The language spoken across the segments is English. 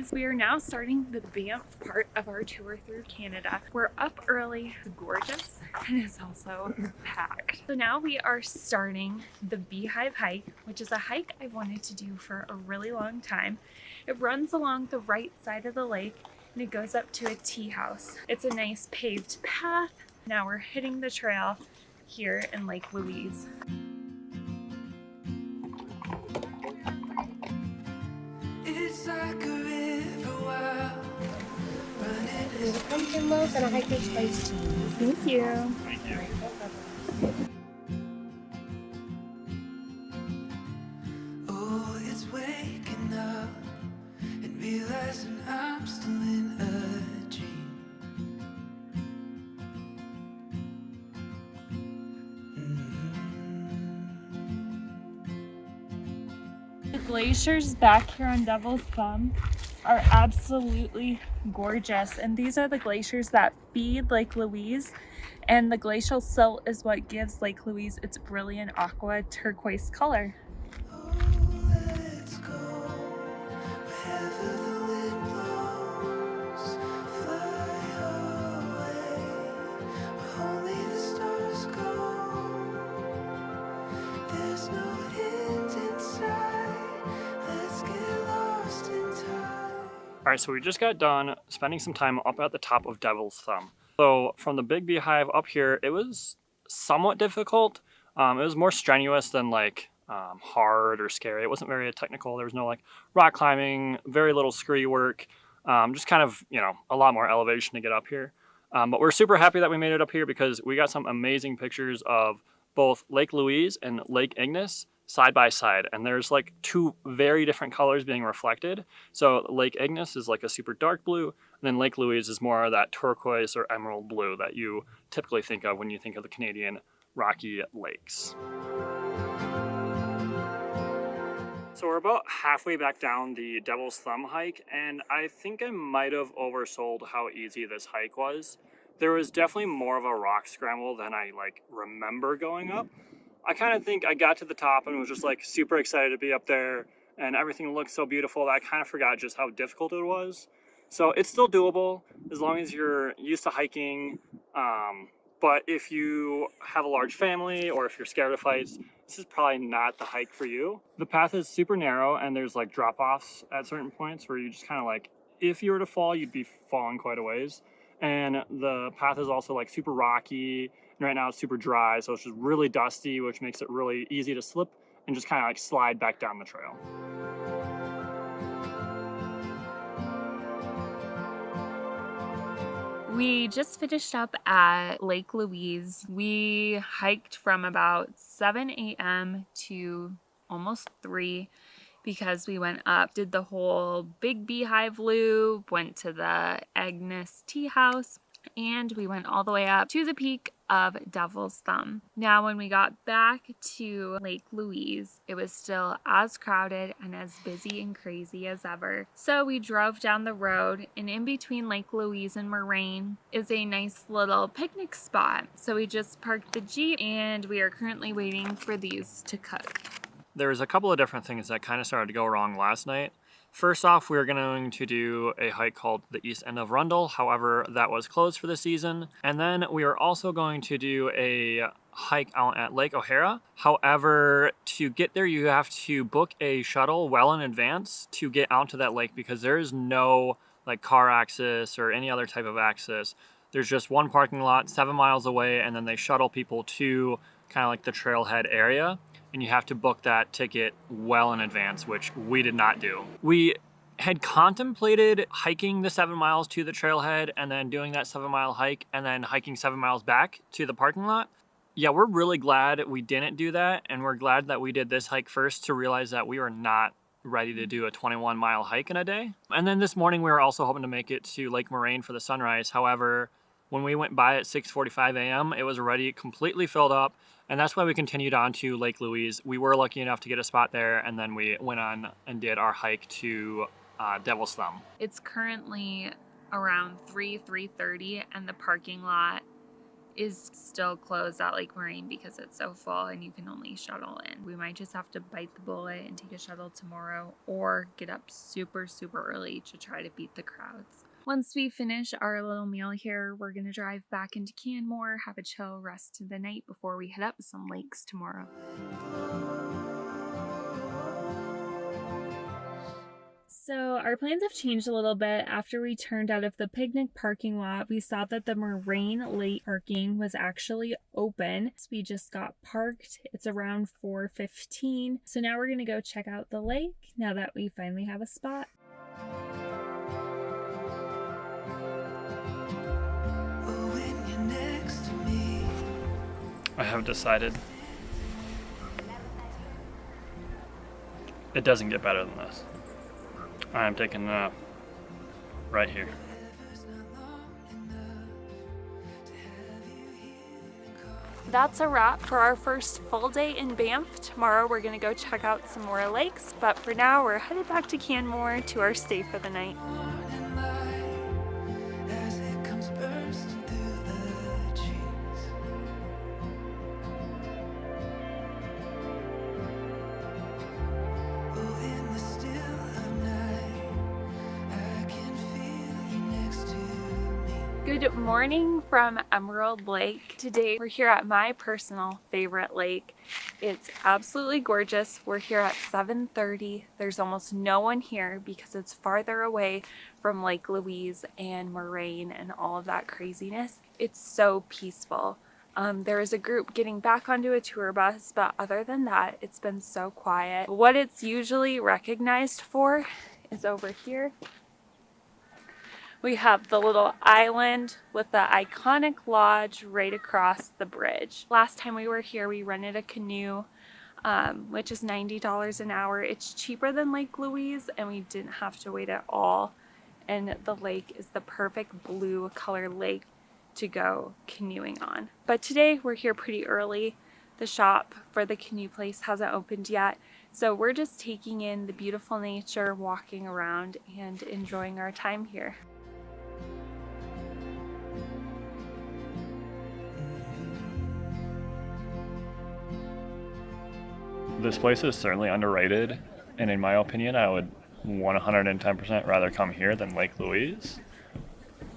Louise. We are now starting the Banff part of our tour through Canada. We're up early, it's gorgeous, and it's also packed. So now we are starting the Beehive hike, which is a hike I've wanted to do for a really long time. It runs along the right side of the lake and it goes up to a tea house. It's a nice paved path. Now we're hitting the trail here in Lake Louise. It's like a river wild, running There's a pumpkin loaf and a hiker's spice tea. Thank you. Thank you. Oh, it's waking up and realizing I'm still in a dream. The glaciers back here on Devil's Thumb are absolutely gorgeous, and these are the glaciers that feed Lake Louise, and the glacial silt is what gives Lake Louise its brilliant aqua turquoise color. Oh, let's go wherever the wind blows. Fly away where only the stars go. There's no end in sight. Let's get lost in time. All right, so we just got done spending some time up at the top of Devil's Thumb. So from the Big Beehive up here, it was somewhat difficult. It was more strenuous than like hard or scary. It wasn't very technical. There was no like rock climbing, very little scree work, just kind of, you know, a lot more elevation to get up here. But we're super happy that we made it up here because we got some amazing pictures of both Lake Louise and Lake Agnes side by side, and there's like two very different colors being reflected. So Lake Agnes is like a super dark blue, and then Lake Louise is more of that turquoise or emerald blue that you typically think of when you think of the Canadian Rocky Lakes. So we're about halfway back down the Devil's Thumb hike, and I think I might have oversold how easy this hike was. There was definitely more of a rock scramble than I like remember going up. I kind of think I got to the top and was just like super excited to be up there, and everything looked so beautiful that I kind of forgot just how difficult it was. So it's still doable as long as you're used to hiking. But if you have a large family or if you're scared of heights, this is probably not the hike for you. The path is super narrow and there's like drop-offs at certain points where you just kind of like, if you were to fall, you'd be falling quite a ways. And the path is also like super rocky. And right now it's super dry, so it's just really dusty, which makes it really easy to slip and just kind of like slide back down the trail. We just finished up at Lake Louise. We hiked from about 7 a.m. to almost 3 because we went up, did the whole Big Beehive loop, went to the Agnes tea house, and we went all the way up to the peak of Devil's Thumb. Now, when we got back to Lake Louise, it was still as crowded and as busy and crazy as ever. So we drove down the road, and in between Lake Louise and Moraine is a nice little picnic spot. So we just parked the Jeep, and we are currently waiting for these to cook. There was a couple of different things that kind of started to go wrong last night. First off, we were going to do a hike called the East End of Rundle. However, that was closed for the season. And then we were also going to do a hike out at Lake O'Hara. However, to get there, you have to book a shuttle well in advance to get out to that lake because there is no like car access or any other type of access. There's just one parking lot 7 miles away, and then they shuttle people to kind of like the trailhead area. And you have to book that ticket well in advance, which we did not do. We had contemplated hiking the 7 miles to the trailhead and then doing that 7-mile hike and then hiking 7 miles back to the parking lot. Yeah, we're really glad we didn't do that, and we're glad that we did this hike first to realize that we were not ready to do a 21-mile hike in a day. And then this morning we were also hoping to make it to Lake Moraine for the sunrise. However, when we went by at 6:45 a.m., it was already completely filled up. And that's why we continued on to Lake Louise. We were lucky enough to get a spot there, and then we went on and did our hike to Devil's Thumb. It's currently around 3:30, and the parking lot is still closed at Lake Marine because it's so full and you can only shuttle in. We might just have to bite the bullet and take a shuttle tomorrow or get up super, super early to try to beat the crowds. Once we finish our little meal here, we're going to drive back into Canmore, have a chill rest of the night before we head up some lakes tomorrow. So our plans have changed a little bit. After we turned out of the picnic parking lot, we saw that the Moraine Lake parking was actually open. So we just got parked. It's around 4:15. So now we're gonna go check out the lake now that we finally have a spot. When you're next to me. I have decided it doesn't get better than this. I am taking a nap right here. That's a wrap for our first full day in Banff. Tomorrow we're gonna go check out some more lakes, but for now we're headed back to Canmore to our stay for the night. Morning light as it comes bursting through the trees. Oh, in the still of night, I can feel you next to me. Good morning from Emerald Lake. Today we're here at my personal favorite lake. It's absolutely gorgeous. We're here at 7:30. There's almost no one here because it's farther away from Lake Louise and Moraine and all of that craziness. It's so peaceful. There is a group getting back onto a tour bus, but other than that, it's been so quiet. What it's usually recognized for is over here. We have the little island with the iconic lodge right across the bridge. Last time we were here, we rented a canoe, which is $90 an hour. It's cheaper than Lake Louise, and we didn't have to wait at all. And the lake is the perfect blue color lake to go canoeing on. But today we're here pretty early. The shop for the canoe place hasn't opened yet. So we're just taking in the beautiful nature, walking around, and enjoying our time here. This place is certainly underrated, and in my opinion, I would 110% rather come here than Lake Louise.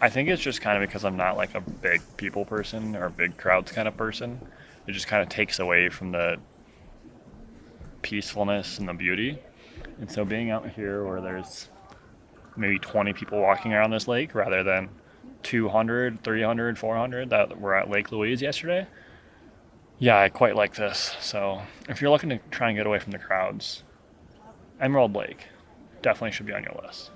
I think it's just kind of because I'm not like a big people person or big crowds kind of person. It just kind of takes away from the peacefulness and the beauty. And so being out here where there's maybe 20 people walking around this lake rather than 200, 300, 400 that were at Lake Louise yesterday, yeah, I quite like this. So if you're looking to try and get away from the crowds, Emerald Lake definitely should be on your list.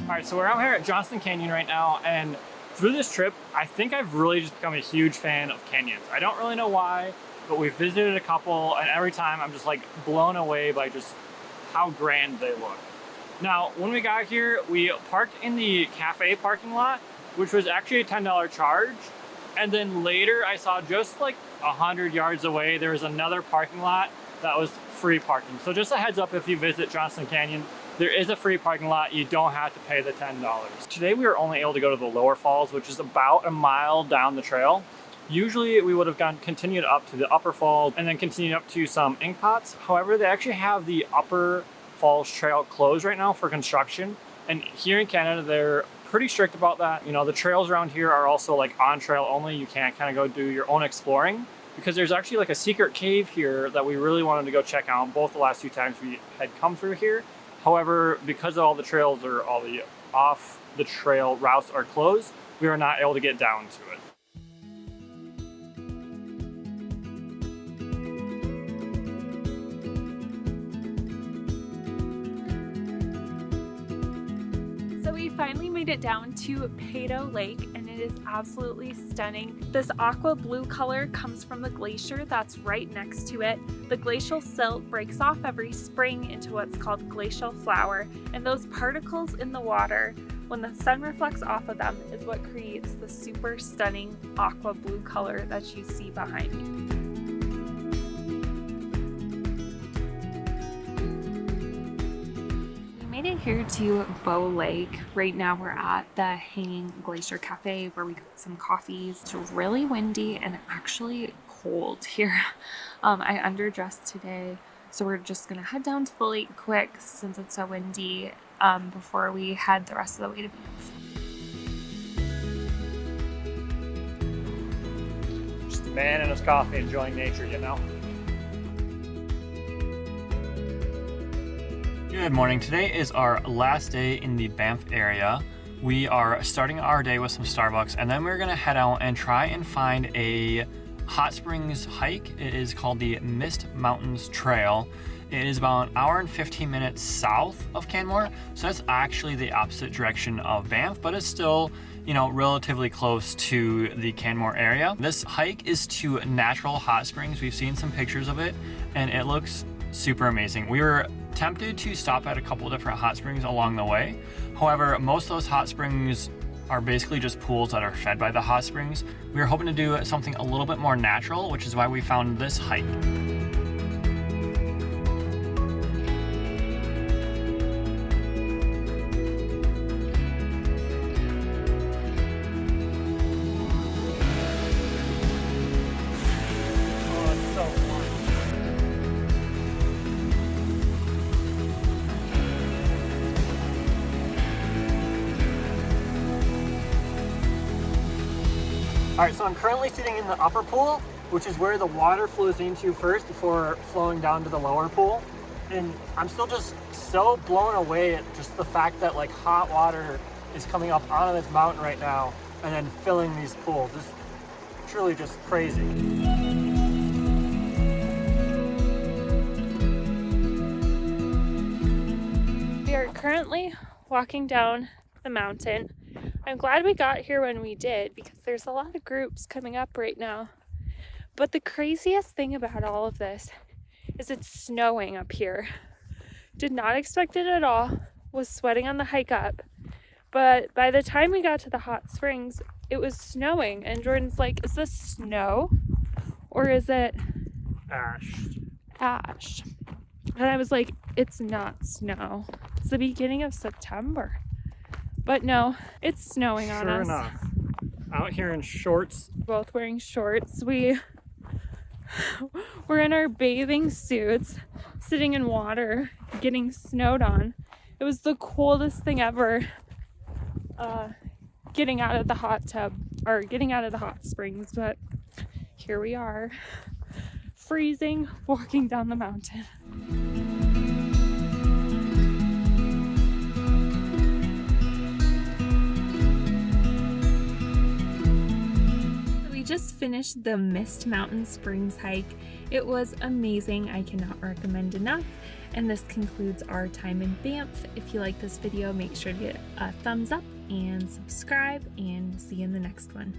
All right, so we're out here at Johnston Canyon right now, and through this trip, I think I've really just become a huge fan of canyons. I don't really know why, but we've visited a couple, and every time I'm just like blown away by just how grand they look. Now, when we got here, we parked in the cafe parking lot, which was actually a $10 charge. And then later I saw just like 100 yards away, there was another parking lot that was free parking. So just a heads up, if you visit Johnston Canyon, there is a free parking lot. You don't have to pay the $10. Today we were only able to go to the lower falls, which is about a mile down the trail. Usually we would have continued up to the upper falls and then continued up to some ink pots. However, they actually have the upper falls trail closed right now for construction. And here in Canada, they're pretty strict about that. You know, the trails around here are also like on trail only. You can't kind of go do your own exploring, because there's actually like a secret cave here that we really wanted to go check out both the last 2 times we had come through here. However, because all the trails or all the off the trail routes are closed, we were not able to get down to it. So we finally made it down to Peyto Lake, and it it is absolutely stunning. This aqua blue color comes from the glacier that's right next to it. The glacial silt breaks off every spring into what's called glacial flour, and those particles in the water, when the sun reflects off of them, is what creates the super stunning aqua blue color that you see behind me. We made it here to Bow Lake. Right now we're at the Hanging Glacier Cafe where we got some coffees. It's really windy and actually cold here. I underdressed today, so we're just gonna head down to the lake quick since it's so windy before we head the rest of the way to Banff. Just a man and his coffee enjoying nature, you know? Good morning. Today is our last day in the Banff area. We are starting our day with some Starbucks, and then we're gonna head out and try and find a hot springs hike. It is called the Mist Mountains Trail. It is about an hour and 15 minutes south of Canmore, so that's actually the opposite direction of Banff, but it's still, you know, relatively close to the Canmore area. This hike is to natural hot springs. We've seen some pictures of it, and it looks super amazing. We were tempted to stop at a couple different hot springs along the way. However, most of those hot springs are basically just pools that are fed by the hot springs. We were hoping to do something a little bit more natural, which is why we found this hike. All right, so I'm currently sitting in the upper pool, which is where the water flows into first before flowing down to the lower pool. And I'm still just so blown away at just the fact that like hot water is coming up onto this mountain right now and then filling these pools. It's truly just crazy. We are currently walking down the mountain. I'm glad we got here when we did because there's a lot of groups coming up right now. But the craziest thing about all of this is it's snowing up here. Did not expect it at all. Was sweating on the hike up. But by the time we got to the hot springs, it was snowing. And Jordan's like, is this snow? Or is it ash? And I was like, it's not snow. It's the beginning of September. But no, it's snowing on us. Sure enough. Out here in shorts. Both wearing shorts. We're in our bathing suits, sitting in water, getting snowed on. It was the coldest thing ever. Getting out of the hot tub, or getting out of the hot springs, but here we are, freezing, walking down the mountain. Just finished the Mist Mountain Springs hike. It was amazing. I cannot recommend enough. And this concludes our time in Banff. If you like this video, make sure to get a thumbs up and subscribe, and see you in the next one.